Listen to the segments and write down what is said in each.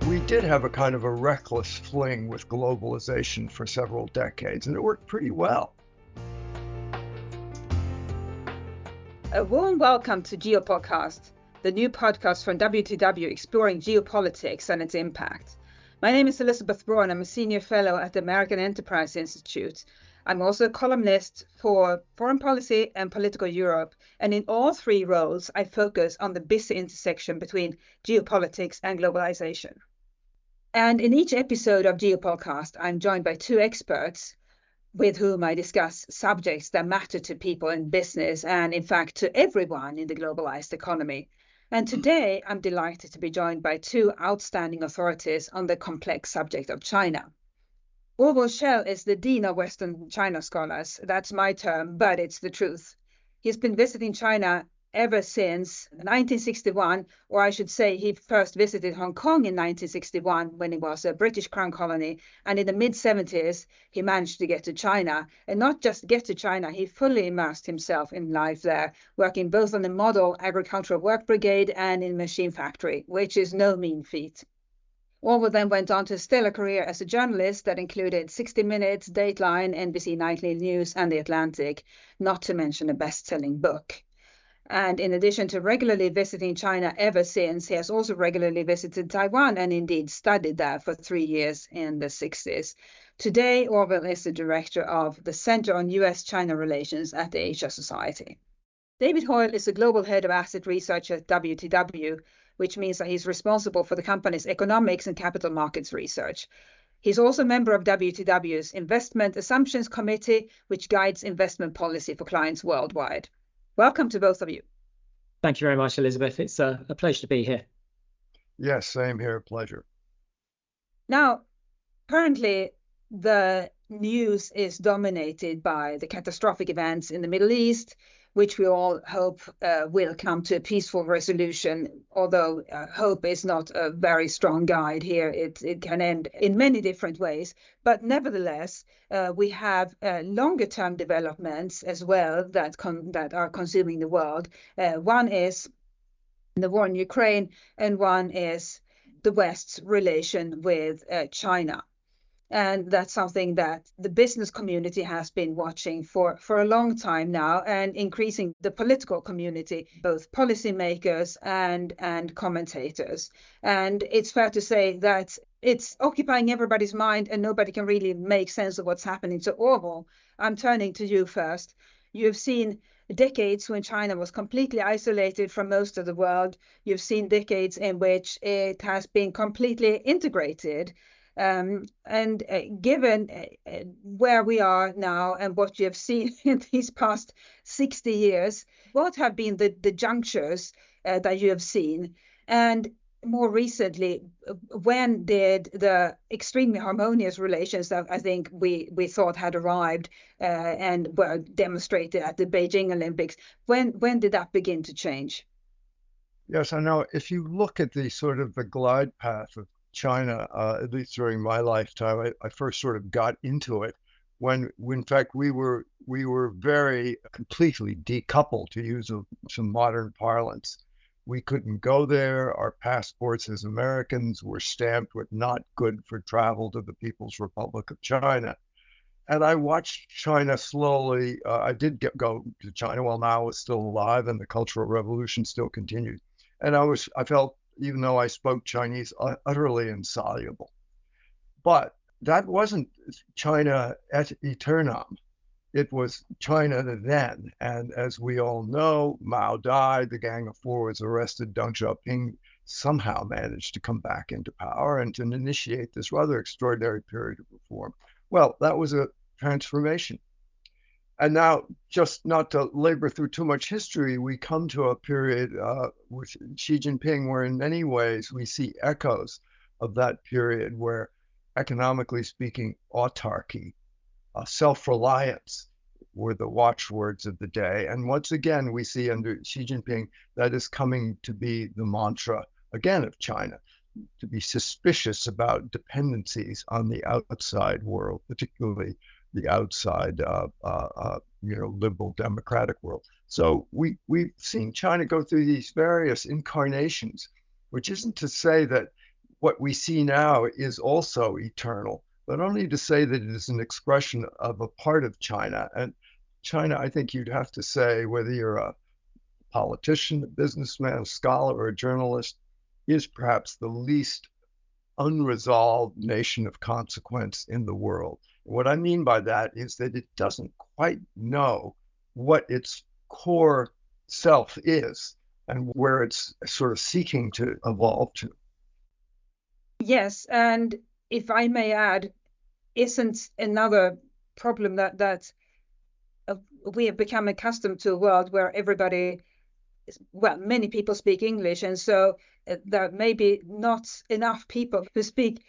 We did have a kind of a reckless fling with globalization for several decades, and it worked pretty well. A warm welcome to Geopolcast, the new podcast from WTW exploring geopolitics and its impact. My name is Elisabeth Braw, and I'm a senior fellow at the American Enterprise Institute. I'm also a columnist for Foreign Policy and Political Europe, and in all three roles, I focus on the busy intersection between geopolitics and globalization. And in each episode of Geopolcast, I'm joined by two experts with whom I discuss subjects that matter to people in business and, in fact, to everyone in the globalized economy. And today, I'm delighted to be joined by two outstanding authorities on the complex subject of China. Orville Schell is the Dean of Western China Scholars. That's my term, but it's the truth. He's been visiting China ever since 1961, or I should say he first visited Hong Kong in 1961 when it was a British Crown colony. And in the mid-70s, he managed to get to China. And not just get to China, he fully immersed himself in life there, working both on the model agricultural work brigade and in machine factory, which is no mean feat. Orville then went on to a stellar career as a journalist that included 60 Minutes, Dateline, NBC Nightly News, and The Atlantic, not to mention a best-selling book. And in addition to regularly visiting China ever since, he has also regularly visited Taiwan and indeed studied there for 3 years in the 60s. Today, Orville is the director of the Center on U.S.-China Relations at the Asia Society. David Hoile is the global head of asset research at WTW, which means that he's responsible for the company's economics and capital markets research. He's also a member of WTW's Investment Assumptions Committee, which guides investment policy for clients worldwide. Welcome to both of you. Thank you very much, Elizabeth. It's a pleasure to be here. Yes, same here. Pleasure. Now, currently, the news is dominated by the catastrophic events in the Middle East, which we all hope will come to a peaceful resolution, although hope is not a very strong guide here. It can end in many different ways. But nevertheless, we have longer-term developments as well that are consuming the world. One is the war in Ukraine, and one is the West's relation with China. And that's something that the business community has been watching for a long time now, and increasing the political community, both policymakers and commentators. And it's fair to say that it's occupying everybody's mind and nobody can really make sense of what's happening. So Orville, I'm turning to you first. You've seen decades when China was completely isolated from most of the world. You've seen decades in which it has been completely integrated. And given where we are now and what you have seen in these past 60 years, what have been the junctures that you have seen? And more recently, when did the extremely harmonious relations that I think we thought had arrived and were demonstrated at the Beijing Olympics, when did that begin to change? Yes, I know. If you look at the sort of the glide path of China, at least during my lifetime, I first sort of got into it when in fact, we were very completely decoupled, to use some modern parlance. We couldn't go there. Our passports as Americans were stamped with not good for travel to the People's Republic of China. And I watched China slowly. I did go to China while Mao was still alive and the Cultural Revolution still continued. And I felt, even though I spoke Chinese, utterly insoluble. But that wasn't China et aeternam. It was China then. And as we all know, Mao died, the Gang of Four was arrested, Deng Xiaoping somehow managed to come back into power and to initiate this rather extraordinary period of reform. Well, that was a transformation. And now, just not to labor through too much history, we come to a period with Xi Jinping where in many ways we see echoes of that period where, economically speaking, autarky, self-reliance were the watchwords of the day. And once again, we see under Xi Jinping that is coming to be the mantra, again, of China, to be suspicious about dependencies on the outside world, particularly the outside, liberal democratic world. So we've seen China go through these various incarnations, which isn't to say that what we see now is also eternal, but only to say that it is an expression of a part of China. And China, I think you'd have to say, whether you're a politician, a businessman, a scholar, or a journalist, is perhaps the least unresolved nation of consequence in the world. What I mean by that is that it doesn't quite know what its core self is and where it's sort of seeking to evolve to. Yes, and if I may add, isn't another problem that we have become accustomed to a world where everybody, well, many people speak English, and so there may be not enough people who speak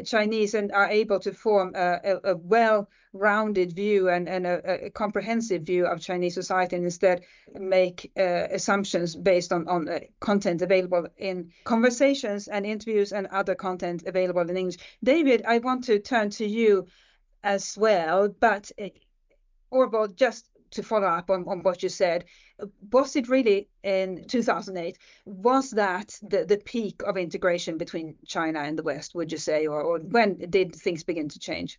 Chinese and are able to form a well-rounded view and a comprehensive view of Chinese society, and instead make assumptions based on content available in conversations and interviews and other content available in English. David, I want to turn to you as well, but Orville, just to follow up on what you said, was it really in 2008, was that the peak of integration between China and the West, would you say, or when did things begin to change?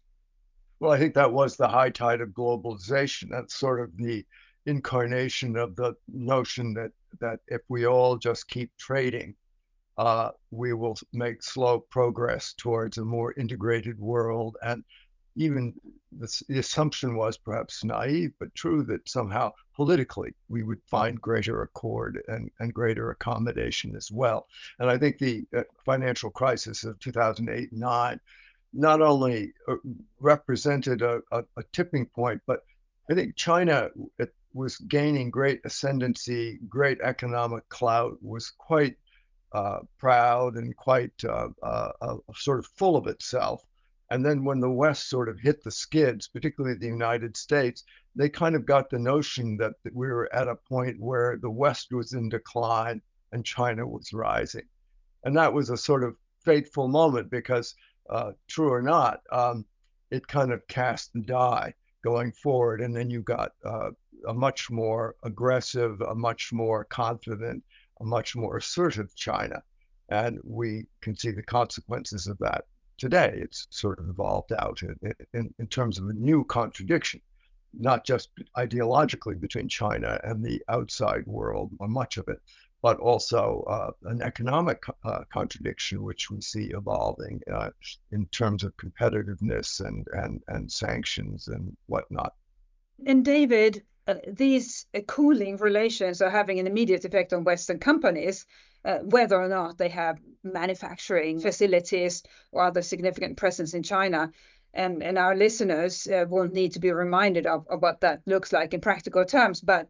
Well, I think that was the high tide of globalization. That's sort of the incarnation of the notion that if we all just keep trading, we will make slow progress towards a more integrated world. And even the assumption was perhaps naive, but true, that somehow politically we would find greater accord and greater accommodation as well. And I think the financial crisis of 2008-9 not only represented a tipping point, but I think China was gaining great ascendancy, great economic clout, was quite proud and quite sort of full of itself. And then when the West sort of hit the skids, particularly the United States, they kind of got the notion that we were at a point where the West was in decline and China was rising. And that was a sort of fateful moment because, true or not, it kind of cast the die going forward. And then you got a much more aggressive, a much more confident, a much more assertive China. And we can see the consequences of that today. It's sort of evolved out in terms of a new contradiction, not just ideologically between China and the outside world, or much of it, but also an economic contradiction, which we see evolving in terms of competitiveness and sanctions and whatnot. And David, these cooling relations are having an immediate effect on Western companies, whether or not they have manufacturing facilities or other significant presence in China. And our listeners won't need to be reminded of what that looks like in practical terms. But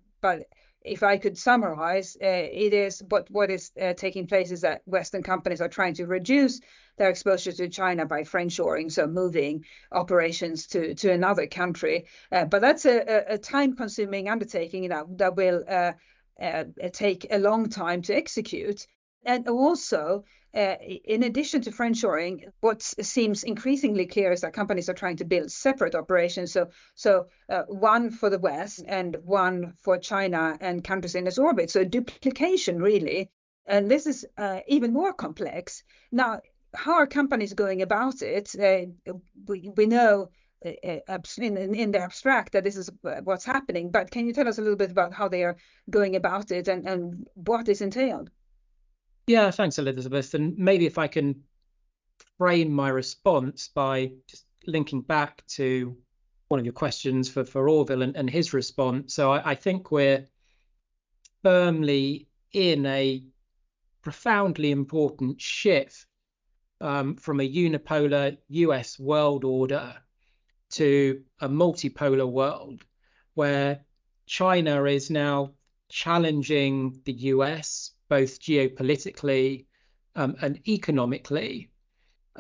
if I could summarize, it is what is taking place is that Western companies are trying to reduce their exposure to China by friendshoring, so moving operations to another country. But that's a time-consuming undertaking, that will take a long time to execute. And also, in addition to friendshoring, what seems increasingly clear is that companies are trying to build separate operations. So one for the West and one for China and countries in its orbit. So duplication, really. And this is even more complex. Now, how are companies going about it? We know in the abstract that this is what's happening, but can you tell us a little bit about how they are going about it and what is entailed? Yeah, thanks, Elisabeth. And maybe if I can frame my response by just linking back to one of your questions for Orville and his response. So I think we're firmly in a profoundly important shift from a unipolar US world order to a multipolar world where China is now challenging the US both geopolitically and economically,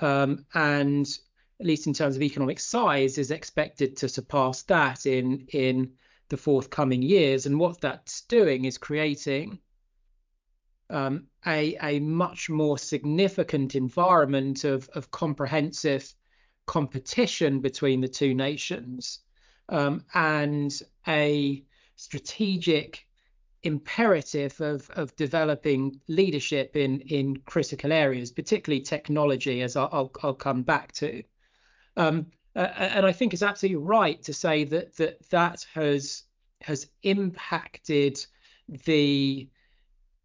and at least in terms of economic size, is expected to surpass that in the forthcoming years. And what that's doing is creating a much more significant environment of comprehensive competition between the two nations, and a strategic imperative of developing leadership in critical areas, particularly technology, as I'll come back to. And I think it's absolutely right to say that has impacted the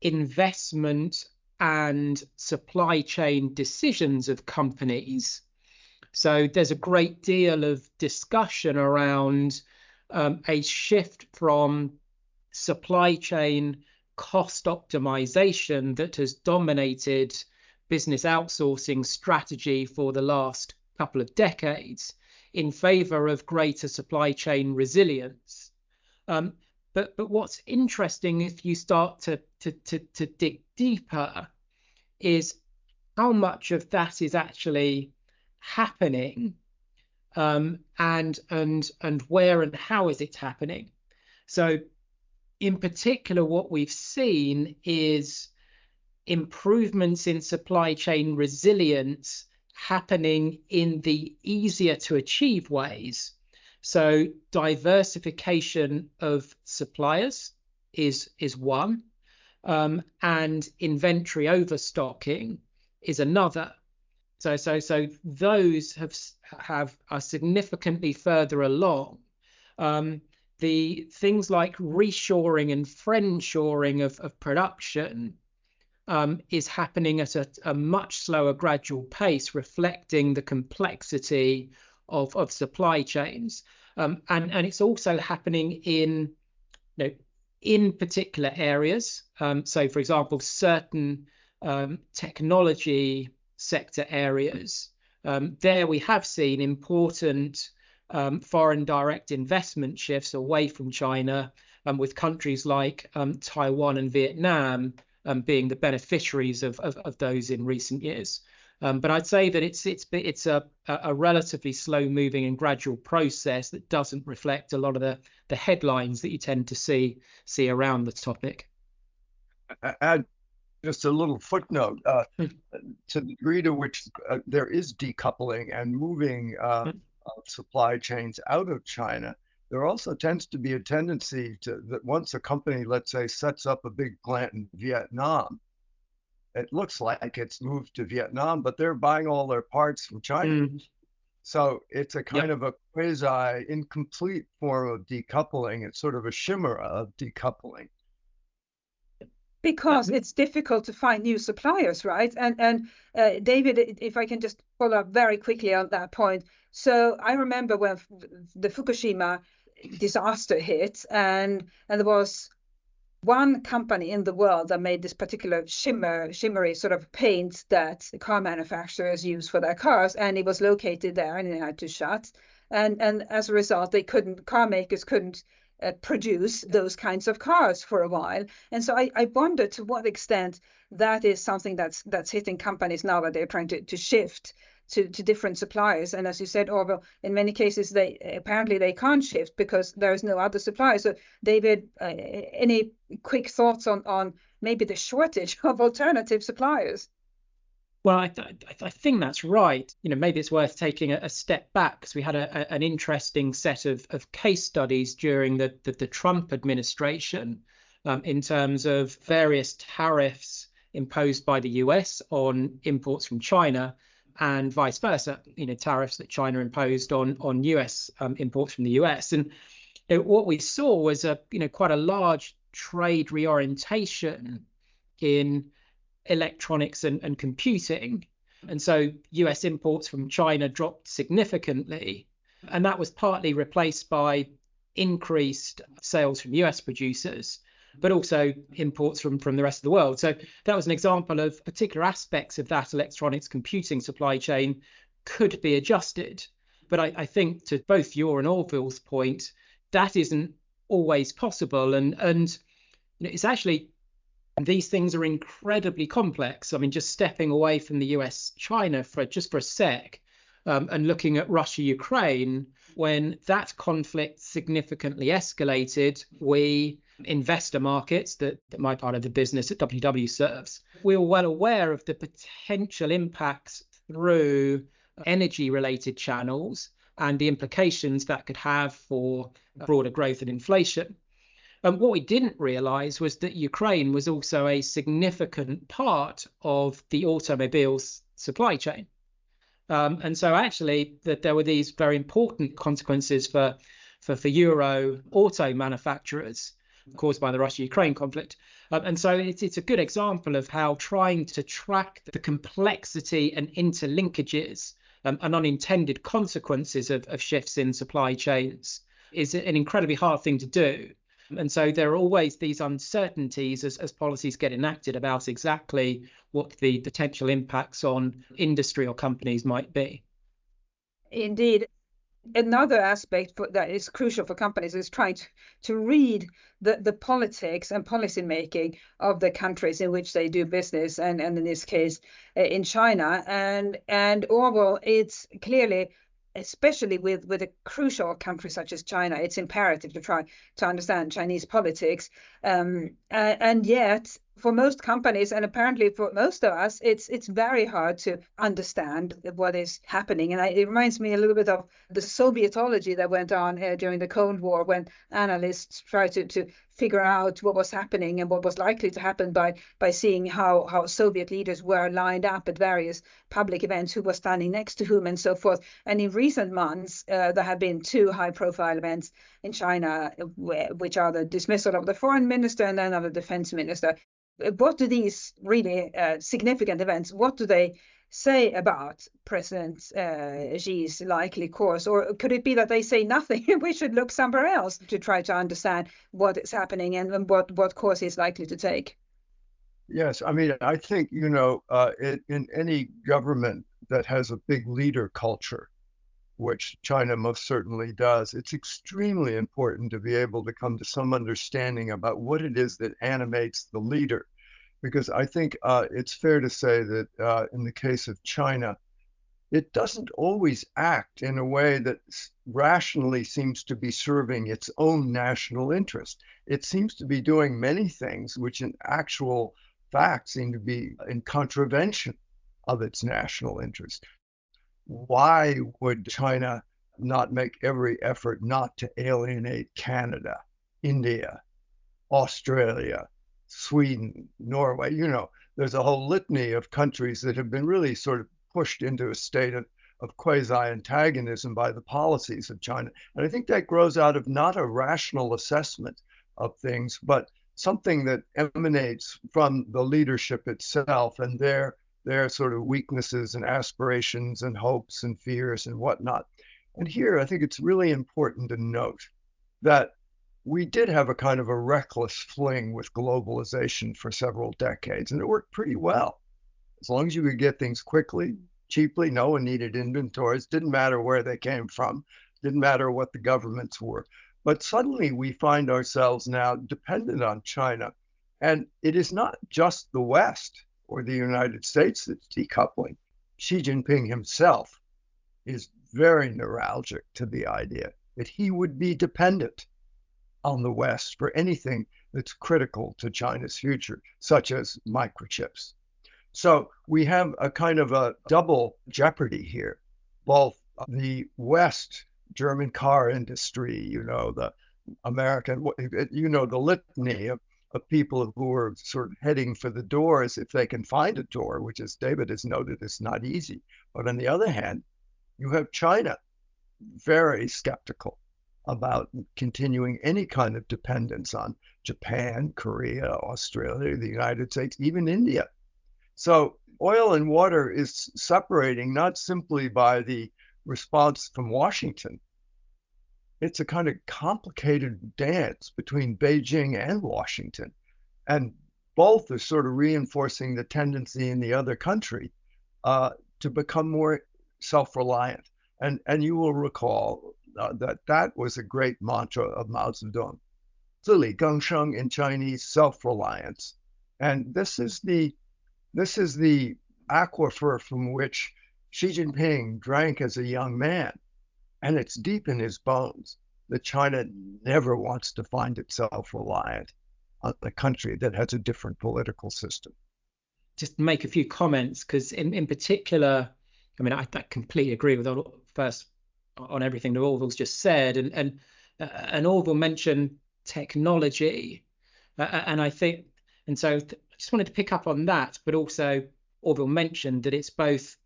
investment and supply chain decisions of companies. So there's a great deal of discussion around a shift from supply chain cost optimization that has dominated business outsourcing strategy for the last couple of decades in favor of greater supply chain resilience. But what's interesting, if you start to dig deeper, is how much of that is actually happening, and where and how is it happening. So in particular, what we've seen is improvements in supply chain resilience happening in the easier to achieve ways. So diversification of suppliers is one, and inventory overstocking is another. So those are significantly further along. The things like reshoring and friendshoring of production is happening at a much slower gradual pace, reflecting the complexity of supply chains. And it's also happening in particular areas. So, for example, certain technology sector areas, there we have seen important foreign direct investment shifts away from China, with countries like Taiwan and Vietnam being the beneficiaries of those in recent years. But I'd say that it's a relatively slow moving and gradual process that doesn't reflect a lot of the headlines that you tend to see around the topic. Add just a little footnote to the degree to which there is decoupling and moving of supply chains out of China. There also tends to be a tendency that once a company, let's say, sets up a big plant in Vietnam, it looks like it's moved to Vietnam, but they're buying all their parts from China. So it's a kind of a quasi incomplete form of decoupling. It's sort of a shimmer of decoupling. Because it's difficult to find new suppliers, right? And David, if I can just follow up very quickly on that point. So I remember when the Fukushima disaster hit, and there was one company in the world that made this particular shimmery sort of paint that the car manufacturers use for their cars, and it was located there, and it had to shut. And as a result, car makers couldn't produce those kinds of cars for a while. And so I wonder to what extent that is something that's hitting companies now that they're trying to shift to different suppliers. And as you said, Orville, in many cases they can't shift because there is no other supplier. So David, any quick thoughts on maybe the shortage of alternative suppliers? Well, I think that's right. Maybe it's worth taking a step back, because we had an interesting set of case studies during the Trump administration in terms of various tariffs imposed by the US on imports from China, and vice versa. Tariffs that China imposed on US imports from the US. And what we saw was quite a large trade reorientation in electronics and computing. And so US imports from China dropped significantly. And that was partly replaced by increased sales from US producers, but also imports from the rest of the world. So that was an example of particular aspects of that electronics computing supply chain could be adjusted. But I think, to both your and Orville's point, that isn't always possible. And it's actually, these things are incredibly complex. I mean, just stepping away from the US-China for a sec, and looking at Russia-Ukraine, when that conflict significantly escalated, we investor markets that my part of the business at WW serves, we were well aware of the potential impacts through energy-related channels and the implications that could have for broader growth and inflation. And what we didn't realize was that Ukraine was also a significant part of the automobiles supply chain. And so actually that there were these very important consequences for Euro auto manufacturers caused by the Russia-Ukraine conflict. And so it's a good example of how trying to track the complexity and interlinkages and unintended consequences of shifts in supply chains is an incredibly hard thing to do. And so there are always these uncertainties as policies get enacted about exactly what the potential impacts on industry or companies might be. Indeed. Another aspect that is crucial for companies is trying to read the politics and policy making of the countries in which they do business, and in this case in China. And Orville, it's clearly, especially with a crucial country such as China, it's imperative to try to understand Chinese politics. And yet, for most companies, and apparently for most of us, it's very hard to understand what is happening. And it reminds me a little bit of the Sovietology that went on during the Cold War, when analysts tried to figure out what was happening and what was likely to happen by seeing how Soviet leaders were lined up at various public events, who was standing next to whom, and so forth. And in recent months, there have been two high-profile events in China, which are the dismissal of the foreign minister and then of the defense minister. What do these really significant events, what do they say about President Xi's likely course? Or could it be that they say nothing? We should look somewhere else to try to understand what is happening and what course he's likely to take? Yes, I mean, I think, in any government that has a big leader culture, which China most certainly does, it's extremely important to be able to come to some understanding about what it is that animates the leader. Because I think it's fair to say that in the case of China, it doesn't always act in a way that rationally seems to be serving its own national interest. It seems to be doing many things which in actual fact seem to be in contravention of its national interest. Why would China not make every effort not to alienate Canada, India, Australia, Sweden, Norway? There's a whole litany of countries that have been really sort of pushed into a state of quasi-antagonism by the policies of China. And I think that grows out of not a rational assessment of things, but something that emanates from the leadership itself and their sort of weaknesses and aspirations and hopes and fears and whatnot. And here, I think it's really important to note that we did have a kind of a reckless fling with globalization for several decades, and it worked pretty well. As long as you could get things quickly, cheaply, no one needed inventories, didn't matter where they came from, didn't matter what the governments were. But suddenly we find ourselves now dependent on China. And it is not just the West or the United States that's decoupling. Xi Jinping himself is very neuralgic to the idea that he would be dependent on the West for anything that's critical to China's future, such as microchips. So we have a kind of a double jeopardy here. Both the West, German car industry, the American, the litany of people who are sort of heading for the doors if they can find a door, which, as David has noted, is not easy. But on the other hand, you have China very skeptical about continuing any kind of dependence on Japan, Korea, Australia, the United States, even India. So oil and water is separating not simply by the response from Washington. It's a kind of complicated dance between Beijing and Washington. And both are sort of reinforcing the tendency in the other country to become more self-reliant. And you will recall that was a great mantra of Mao Zedong. 自力更生 in Chinese, self-reliance. And this is the aquifer from which Xi Jinping drank as a young man. And it's deep in his bones that China never wants to find itself reliant on a country that has a different political system. Just make a few comments, because in particular, I mean, I completely agree with first on everything that Orville's just said, and Orville mentioned technology. And I think, and so I just wanted to pick up on that, but also Orville mentioned that it's both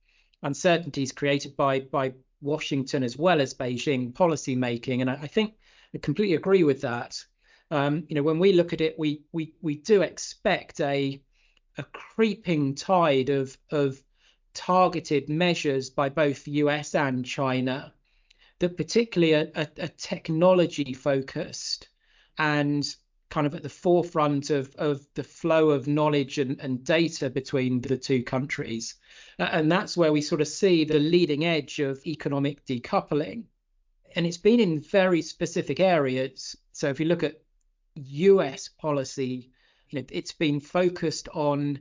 uncertainties created by Washington as well as Beijing policy making. And I think I completely agree with that. When we look at it, we do expect a creeping tide of targeted measures by both the US and China that particularly are technology focused and kind of at the forefront of the flow of knowledge and data between the two countries. And that's where we sort of see the leading edge of economic decoupling. And it's been in very specific areas. So if you look at US policy, it's been focused on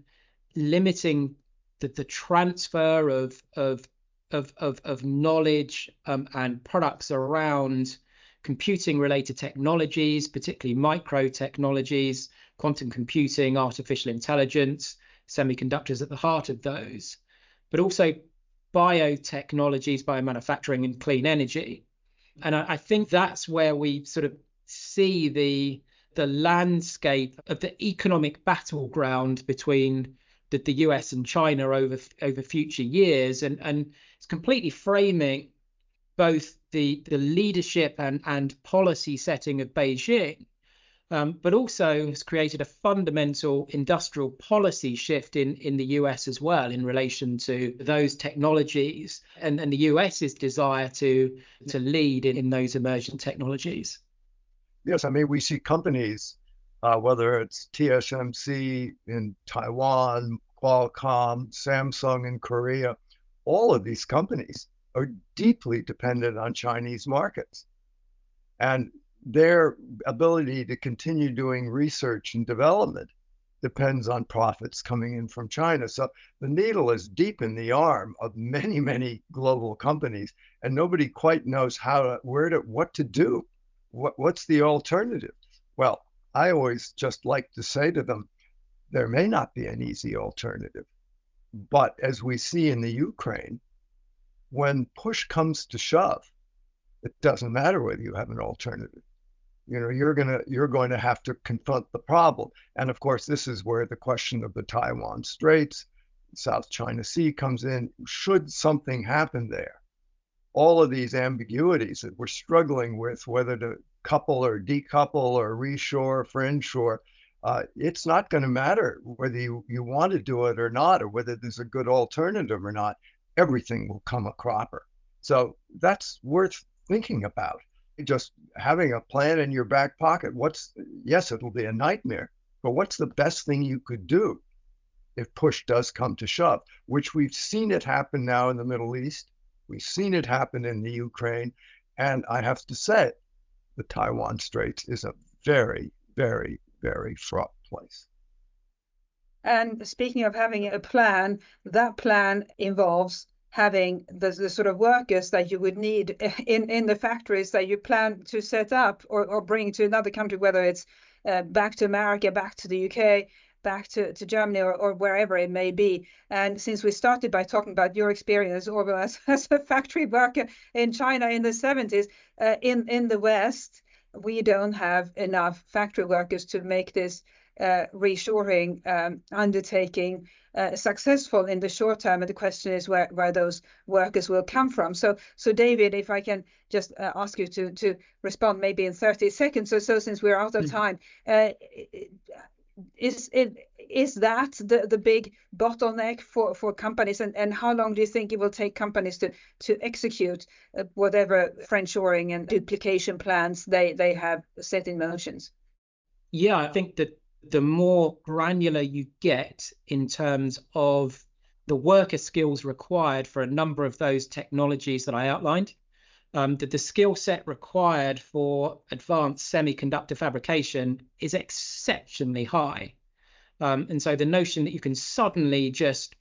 limiting the transfer of knowledge and products around computing related technologies, particularly micro technologies, quantum computing, artificial intelligence, semiconductors at the heart of those, but also biotechnologies, biomanufacturing and clean energy. And I think that's where we sort of see the landscape of the economic battleground between the US and China over future years, and it's completely framing both the leadership and policy setting of Beijing, but also has created a fundamental industrial policy shift in the US as well in relation to those technologies and the US's desire to lead in those emerging technologies. Yes, I mean, we see companies, whether it's TSMC in Taiwan, Qualcomm, Samsung in Korea, all of these companies are deeply dependent on Chinese markets. And their ability to continue doing research and development depends on profits coming in from China. So the needle is deep in the arm of many, many global companies, and nobody quite knows what to do. What's the alternative? Well, I always just like to say to them, there may not be an easy alternative. But as we see in the Ukraine, when push comes to shove, it doesn't matter whether you have an alternative. You're going to have to confront the problem. And of course, this is where the question of the Taiwan Straits, South China Sea comes in. Should something happen there, all of these ambiguities that we're struggling with, whether to couple or decouple or reshore, friendshore, it's not going to matter whether you want to do it or not, or whether there's a good alternative or not. Everything will come a cropper. So that's worth thinking about. Just having a plan in your back pocket. Yes, it'll be a nightmare, but what's the best thing you could do if push does come to shove, which we've seen it happen now in the Middle East. We've seen it happen in the Ukraine. And I have to say, the Taiwan Straits is a very, very, very fraught place. And speaking of having a plan, that plan involves having the sort of workers that you would need in the factories that you plan to set up or bring to another country, whether it's back to America, back to the UK, back to Germany or wherever it may be. And since we started by talking about your experience, Orville, as a factory worker in China in the 70s, in the West, we don't have enough factory workers to make this reshoring undertaking successful in the short term. And the question is where those workers will come from. So David, if I can just ask you to respond maybe in 30 seconds or so, since we're out of time, is that the big bottleneck for companies, and how long do you think it will take companies to execute whatever friendshoring and duplication plans they have set in motions? Yeah, I think that the more granular you get in terms of the worker skills required for a number of those technologies that I outlined, that the skill set required for advanced semiconductor fabrication is exceptionally high. And so the notion that you can suddenly just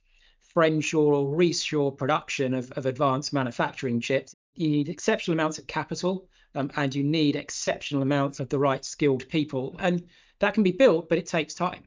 friendshore or reshore production of advanced manufacturing chips, you need exceptional amounts of capital, and you need exceptional amounts of the right skilled people. And that can be built, but it takes time.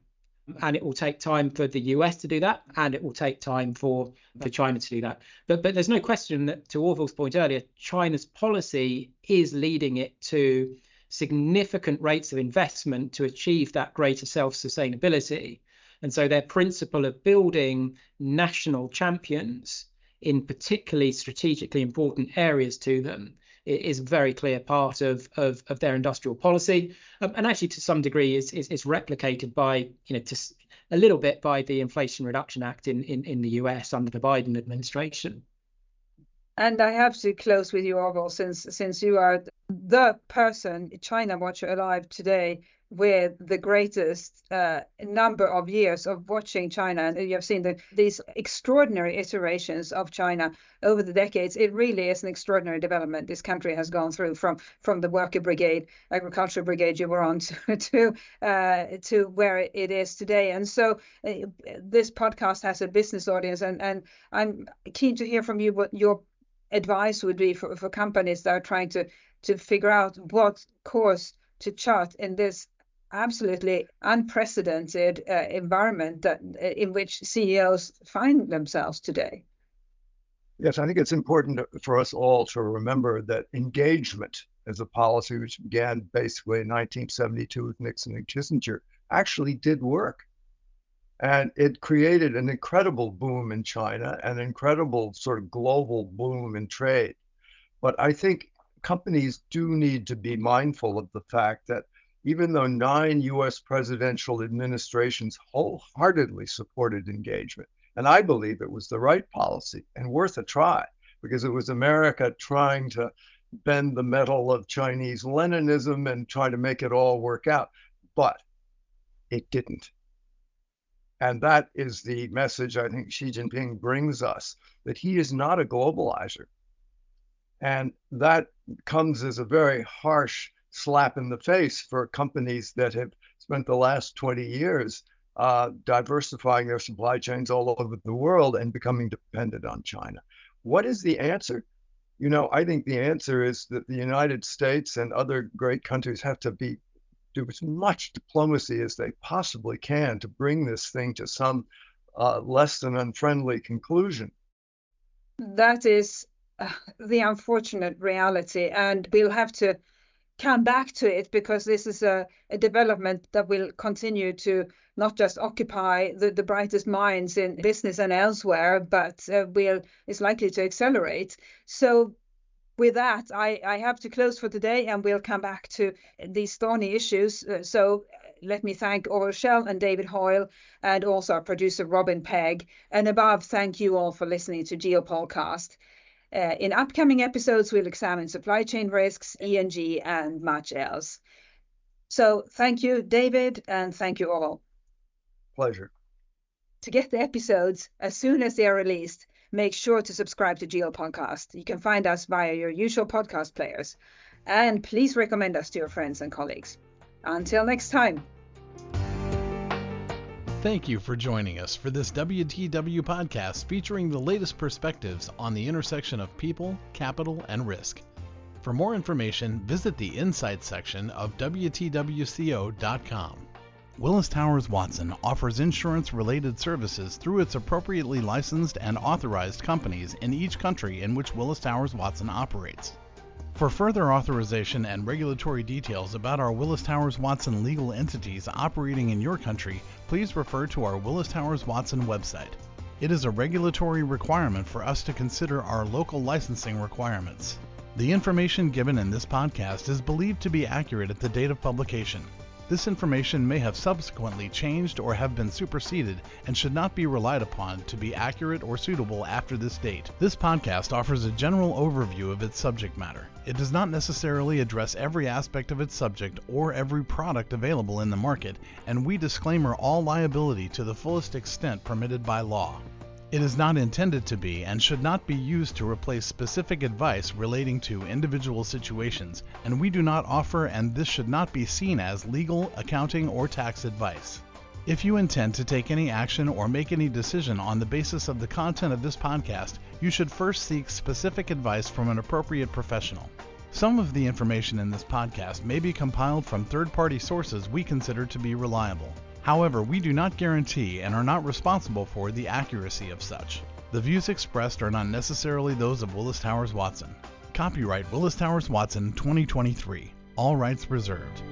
And it will take time for the US to do that, and it will take time for China to do that. But there's no question that, to Orville's point earlier, China's policy is leading it to significant rates of investment to achieve that greater self-sustainability. And so their principle of building national champions in particularly strategically important areas to them is a very clear part of their industrial policy, and actually to some degree is replicated by, a little bit by the Inflation Reduction Act in the US under the Biden administration. And I have to close with you, Orville, since you are the person, China watcher alive today, with the greatest number of years of watching China. And you have seen these extraordinary iterations of China over the decades. It really is an extraordinary development this country has gone through from the worker brigade, agricultural brigade you were on to where it is today. And so this podcast has a business audience, and I'm keen to hear from you what your advice would be for companies that are trying to figure out what course to chart in this absolutely unprecedented environment in which CEOs find themselves today. Yes, I think it's important for us all to remember that engagement as a policy, which began basically in 1972 with Nixon and Kissinger, actually did work. And it created an incredible boom in China, an incredible sort of global boom in trade. But I think companies do need to be mindful of the fact that even though 9 US presidential administrations wholeheartedly supported engagement, and I believe it was the right policy and worth a try, because it was America trying to bend the metal of Chinese Leninism and try to make it all work out, but it didn't. And that is the message I think Xi Jinping brings us, that he is not a globalizer. And that comes as a very harsh slap in the face for companies that have spent the last 20 years diversifying their supply chains all over the world and becoming dependent on China. What is the answer? I think the answer is that the United States and other great countries have to do as much diplomacy as they possibly can to bring this thing to some less than unfriendly conclusion. That is the unfortunate reality, and we'll have to come back to it because this is a development that will continue to not just occupy the brightest minds in business and elsewhere, but is likely to accelerate. So with that, I have to close for today, and we'll come back to these thorny issues. So let me thank Orville Schell and David Hoile, and also our producer Robin Pegg. And above, thank you all for listening to Geopolcast. In upcoming episodes, we'll examine supply chain risks, ESG, and much else. So thank you, David, and thank you all. Pleasure. To get the episodes as soon as they are released, make sure to subscribe to Geopolcast. You can find us via your usual podcast players. And please recommend us to your friends and colleagues. Until next time. Thank you for joining us for this WTW podcast featuring the latest perspectives on the intersection of people, capital, and risk. For more information, visit the Insights section of WTWCO.com. Willis Towers Watson offers insurance-related services through its appropriately licensed and authorized companies in each country in which Willis Towers Watson operates. For further authorization and regulatory details about our Willis Towers Watson legal entities operating in your country, please refer to our Willis Towers Watson website. It is a regulatory requirement for us to consider our local licensing requirements. The information given in this podcast is believed to be accurate at the date of publication. This information may have subsequently changed or have been superseded and should not be relied upon to be accurate or suitable after this date. This podcast offers a general overview of its subject matter. It does not necessarily address every aspect of its subject or every product available in the market, and we disclaimer all liability to the fullest extent permitted by law. It is not intended to be and should not be used to replace specific advice relating to individual situations, and we do not offer, and this should not be seen as legal, accounting, or tax advice. If you intend to take any action or make any decision on the basis of the content of this podcast, you should first seek specific advice from an appropriate professional. Some of the information in this podcast may be compiled from third-party sources we consider to be reliable. However, we do not guarantee and are not responsible for the accuracy of such. The views expressed are not necessarily those of Willis Towers Watson. Copyright Willis Towers Watson 2023. All rights reserved.